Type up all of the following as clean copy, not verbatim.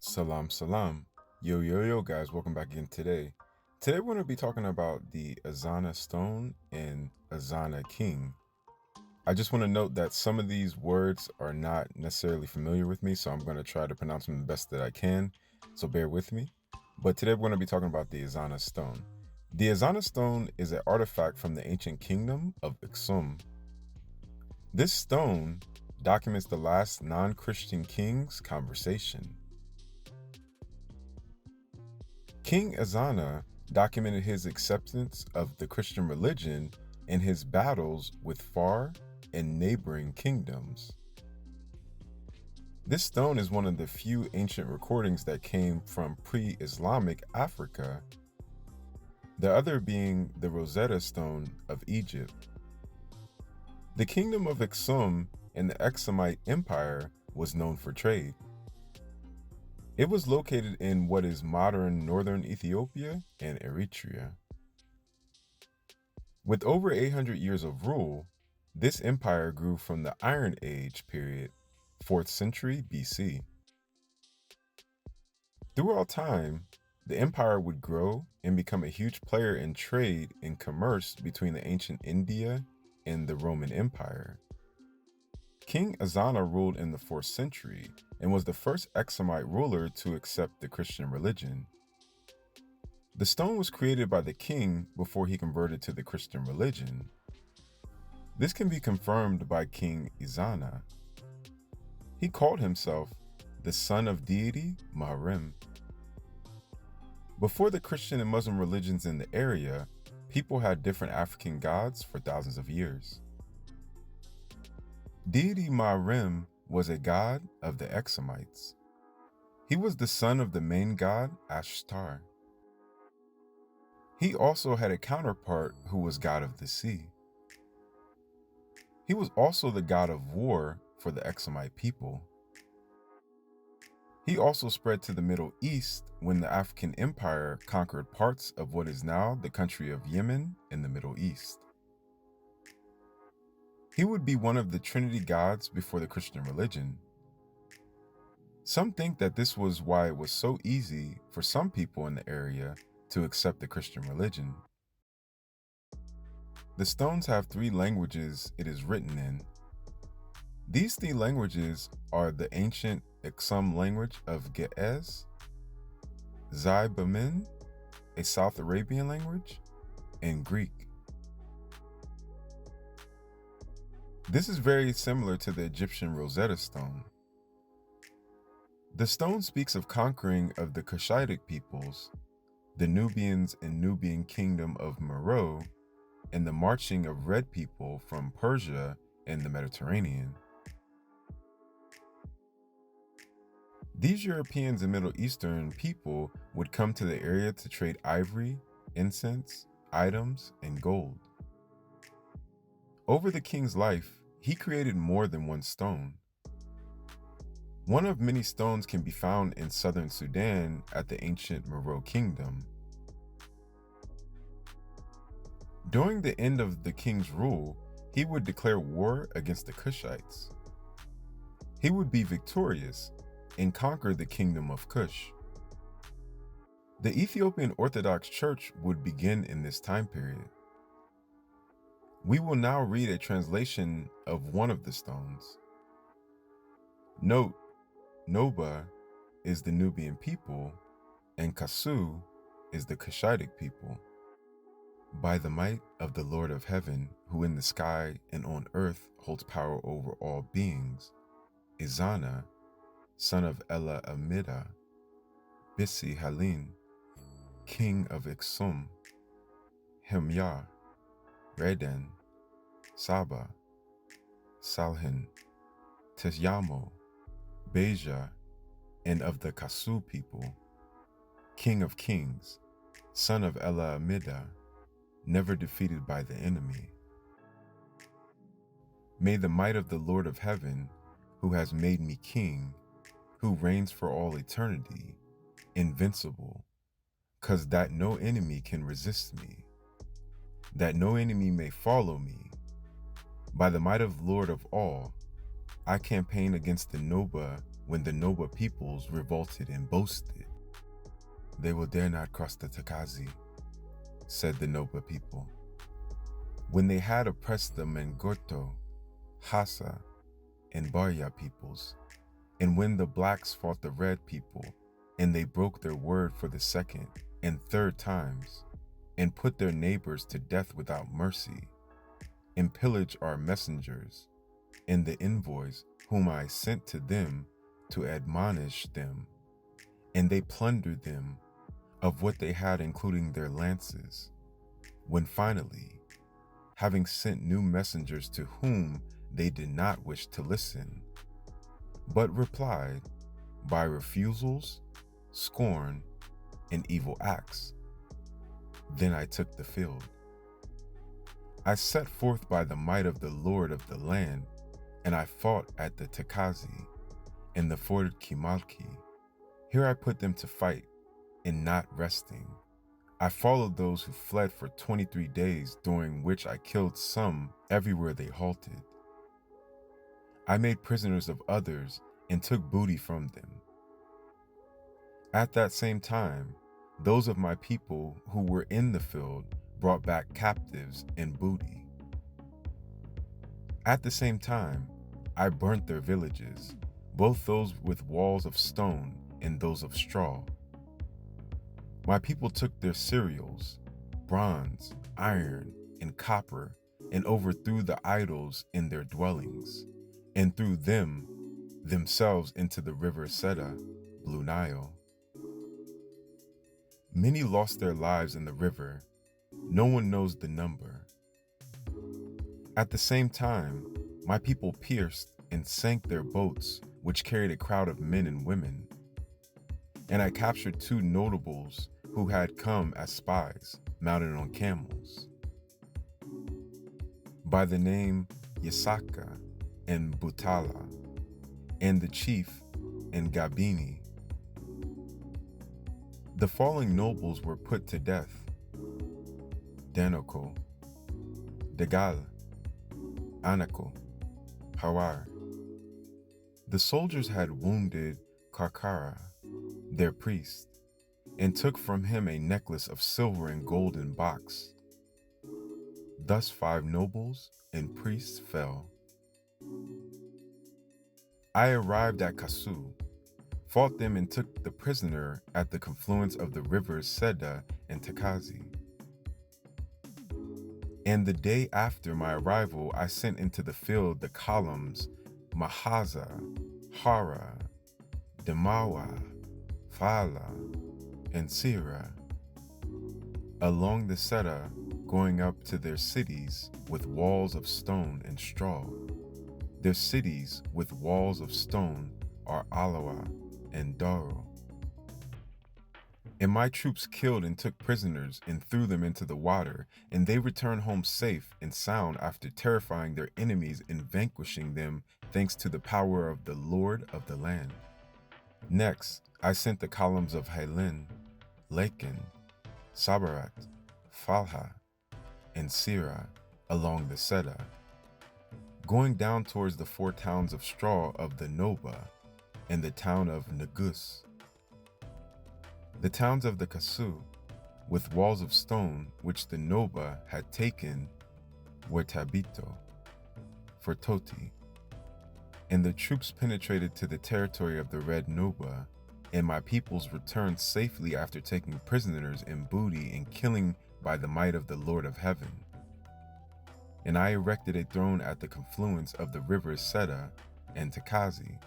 Salam salam. Yo guys, welcome back again today. Today we're going to be talking about the Ezana stone and Ezana king. I just want to note that some of these words are not necessarily familiar with me, so I'm going to try to pronounce them the best that I can, so bear with me. But today we're going to be talking about the Ezana stone. The Ezana stone is an artifact from the ancient kingdom of Aksum. This stone documents the last non-Christian king's conversation. King Ezana documented his acceptance of the Christian religion in his battles with far and neighboring kingdoms. This stone is one of the few ancient recordings that came from pre-Islamic Africa, the other being the Rosetta Stone of Egypt. The kingdom of Aksum and the Aksumite Empire was known for trade. It was located in what is modern northern Ethiopia and Eritrea. With over 800 years of rule, this empire grew from the Iron Age period, 4th century BC. Throughout time, the empire would grow and become a huge player in trade and commerce between the ancient India and the Roman Empire. King Ezana ruled in the 4th century and was the first Aksumite ruler to accept the Christian religion. The stone was created by the king before he converted to the Christian religion. This can be confirmed by King Ezana. He called himself the son of deity Maharim. Before the Christian and Muslim religions in the area, people had different African gods for thousands of years. Deity Maharim was a god of the Aksumites. He was the son of the main god Ashtar. He also had a counterpart who was god of the sea. He was also the god of war for the Aksumite people. He also spread to the Middle East when the African Empire conquered parts of what is now the country of Yemen in the Middle East. He would be one of the Trinity gods before the Christian religion. Some think that this was why it was so easy for some people in the area to accept the Christian religion. The stones have 3 languages it is written in. These 3 languages are the ancient Aksum language of Ge'ez, Zai-Bamin, a South Arabian language, and Greek. This is very similar to the Egyptian Rosetta Stone. The stone speaks of conquering of the Cushitic peoples, the Nubians and Nubian kingdom of Meroe, and the marching of red people from Persia and the Mediterranean. These Europeans and Middle Eastern people would come to the area to trade ivory, incense, items, and gold. Over the king's life, he created more than one stone. One of many stones can be found in southern Sudan at the ancient Meroe kingdom. During the end of the king's rule, he would declare war against the Cushites. He would be victorious and conquer the kingdom of Kush. The Ethiopian Orthodox Church would begin in this time period. We will now read a translation of one of the stones. Note, Noba is the Nubian people, and Kasu is the Cushitic people. By the might of the Lord of heaven, who in the sky and on earth holds power over all beings, Ezana, son of Ella Amida, Bisi Halin, king of Aksum, Himyar, Reden, Saba, Salhin, Tesyamo, Beja, and of the Kasu people, king of kings, son of Ella Amida, never defeated by the enemy. May the might of the Lord of heaven, who has made me king, who reigns for all eternity, invincible, 'cause that no enemy can resist me, that no enemy may follow me. By the might of Lord of all, I campaign against the Noba when the Noba peoples revolted and boasted. "They will dare not cross the Takazi," said the Noba people. When they had oppressed the Mengorto, Hassa, and Barya peoples, and when the blacks fought the red people, and they broke their word for the second and third times, and put their neighbors to death without mercy, and pillaged our messengers, and the envoys whom I sent to them to admonish them, and they plundered them of what they had, including their lances, when finally, having sent new messengers to whom they did not wish to listen, but replied by refusals, scorn, and evil acts, then I took the field. I set forth by the might of the Lord of the land, and I fought at the Takazi and the ford Kimalki. Here I put them to fight, and not resting. I followed those who fled for 23 days, during which I killed some everywhere they halted. I made prisoners of others and took booty from them. At that same time, those of my people who were in the field brought back captives and booty. At the same time, I burnt their villages, both those with walls of stone and those of straw. My people took their cereals, bronze, iron, and copper, and overthrew the idols in their dwellings, and threw themselves into the river Seta, Blue Nile. Many lost their lives in the river. No one knows the number. At the same time, my people pierced and sank their boats, which carried a crowd of men and women. And I captured 2 notables who had come as spies, mounted on camels, by the name Yasaka and Butala, and the chief and Gabini. The falling nobles were put to death: Danoko, Degal, Anako, Hawar. The soldiers had wounded Karkara, their priest, and took from him a necklace of silver and gold in box. Thus 5 nobles and priests fell. I arrived at Kasu, fought them, and took the prisoner at the confluence of the rivers Seda and Takazi. And the day after my arrival, I sent into the field the columns Mahaza, Hara, Demawa, Fala, and Sira, along the Seta, going up to their cities with walls of stone and straw. Their cities with walls of stone are Alawa and Daro. And my troops killed and took prisoners and threw them into the water, and they returned home safe and sound after terrifying their enemies and vanquishing them, thanks to the power of the Lord of the land. Next, I sent the columns of Helen, Lakin, Sabarat, Falha, and Sira along the Seta, going down towards the 4 towns of straw of the Noba and the town of Nagus. The towns of the Kasu, with walls of stone which the Noba had taken, were Tabito, for Toti, and the troops penetrated to the territory of the Red Noba, and my peoples returned safely after taking prisoners and booty and killing by the might of the Lord of heaven. And I erected a throne at the confluence of the rivers Seta and Takazi,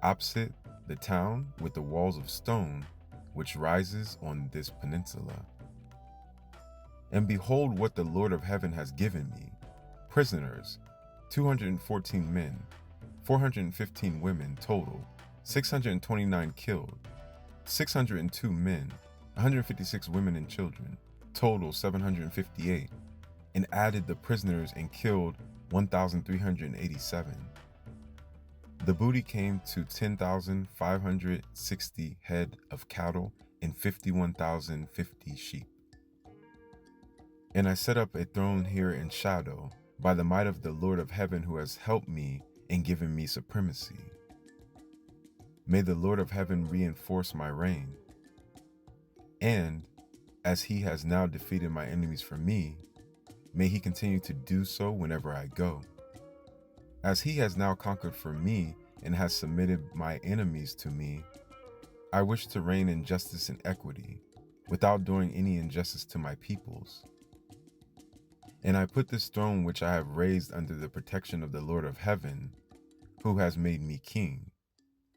opposite the town with the walls of stone, which rises on this peninsula. And behold what the Lord of heaven has given me: prisoners, 214 men, 415 women total, 629 killed, 602 men, 156 women and children, total 758, and added the prisoners and killed 1,387. The booty came to 10,560 head of cattle and 51,050 sheep. And I set up a throne here in shadow, by the might of the Lord of heaven, who has helped me and given me supremacy. May the Lord of heaven reinforce my reign. And as he has now defeated my enemies for me, may he continue to do so whenever I go. As he has now conquered for me and has submitted my enemies to me, I wish to reign in justice and equity, without doing any injustice to my peoples. And I put this throne which I have raised under the protection of the Lord of heaven, who has made me king,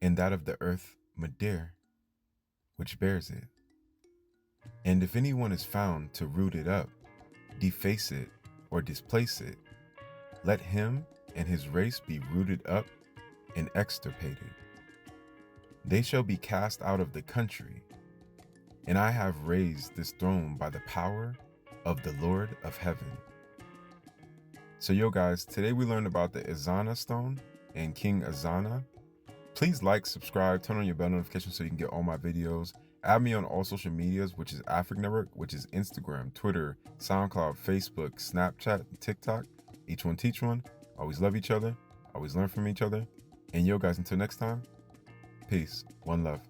and that of the earth Medir, which bears it. And if anyone is found to root it up, deface it, or displace it, let him and his race be rooted up and extirpated. They shall be cast out of the country, and I have raised this throne by the power of the Lord of heaven. So yo guys, today we learned about the Ezana stone and King Ezana. Please like, subscribe, turn on your bell notifications so you can get all my videos. Add me on all social medias, which is Afric Network, which is Instagram, Twitter, SoundCloud, Facebook, Snapchat, TikTok. Each one teach one. Always love each other. Always learn from each other. And yo guys, until next time, peace. One love.